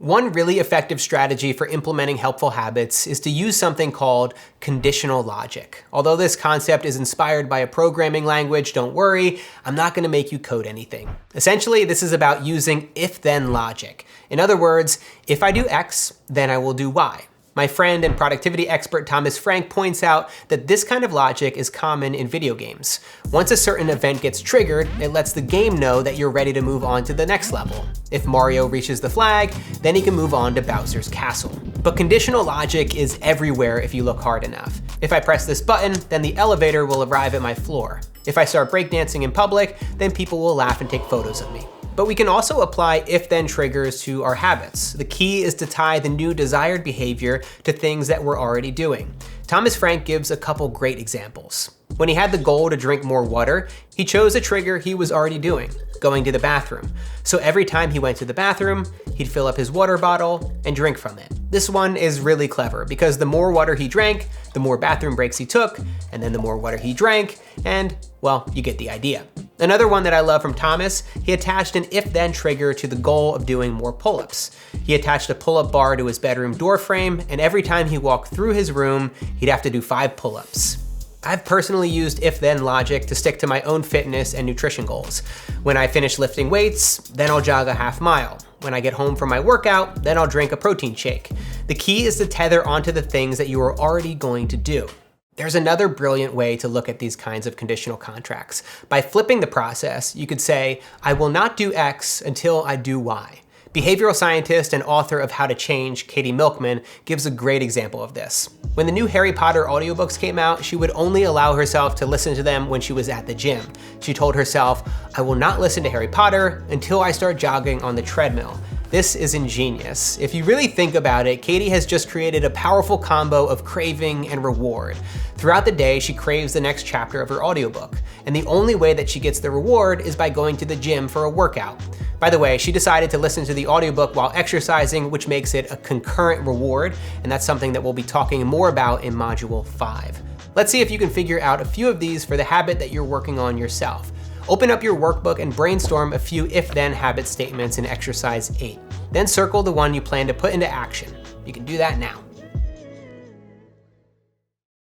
One really effective strategy for implementing helpful habits is to use something called conditional logic. Although this concept is inspired by a programming language, don't worry, I'm not going to make you code anything. Essentially, this is about using if-then logic. In other words, if I do X, then I will do Y. My friend and productivity expert Thomas Frank points out that this kind of logic is common in video games. Once a certain event gets triggered, it lets the game know that you're ready to move on to the next level. If Mario reaches the flag, then he can move on to Bowser's castle. But conditional logic is everywhere if you look hard enough. If I press this button, then the elevator will arrive at my floor. If I start breakdancing in public, then people will laugh and take photos of me. But we can also apply if-then triggers to our habits. The key is to tie the new desired behavior to things that we're already doing. Thomas Frank gives a couple great examples. When he had the goal to drink more water, he chose a trigger he was already doing, going to the bathroom. So every time he went to the bathroom, he'd fill up his water bottle and drink from it. This one is really clever because the more water he drank, the more bathroom breaks he took, and then the more water he drank, and, well, you get the idea. Another one that I love from Thomas, he attached an if-then trigger to the goal of doing more pull-ups. He attached a pull-up bar to his bedroom door frame, and every time he walked through his room, he'd have to do 5 pull-ups. I've personally used if-then logic to stick to my own fitness and nutrition goals. When I finish lifting weights, then I'll jog a half mile. When I get home from my workout, then I'll drink a protein shake. The key is to tether onto the things that you are already going to do. There's another brilliant way to look at these kinds of conditional contracts. By flipping the process, you could say, I will not do X until I do Y. Behavioral scientist and author of How to Change, Katie Milkman, gives a great example of this. When the new Harry Potter audiobooks came out, she would only allow herself to listen to them when she was at the gym. She told herself, I will not listen to Harry Potter until I start jogging on the treadmill. This is ingenious. If you really think about it, Katie has just created a powerful combo of craving and reward. Throughout the day, she craves the next chapter of her audiobook, and the only way that she gets the reward is by going to the gym for a workout. By the way, she decided to listen to the audiobook while exercising, which makes it a concurrent reward, and that's something that we'll be talking more about in Module 5. Let's see if you can figure out a few of these for the habit that you're working on yourself. Open up your workbook and brainstorm a few if-then habit statements in exercise 8. Then circle the one you plan to put into action. You can do that now.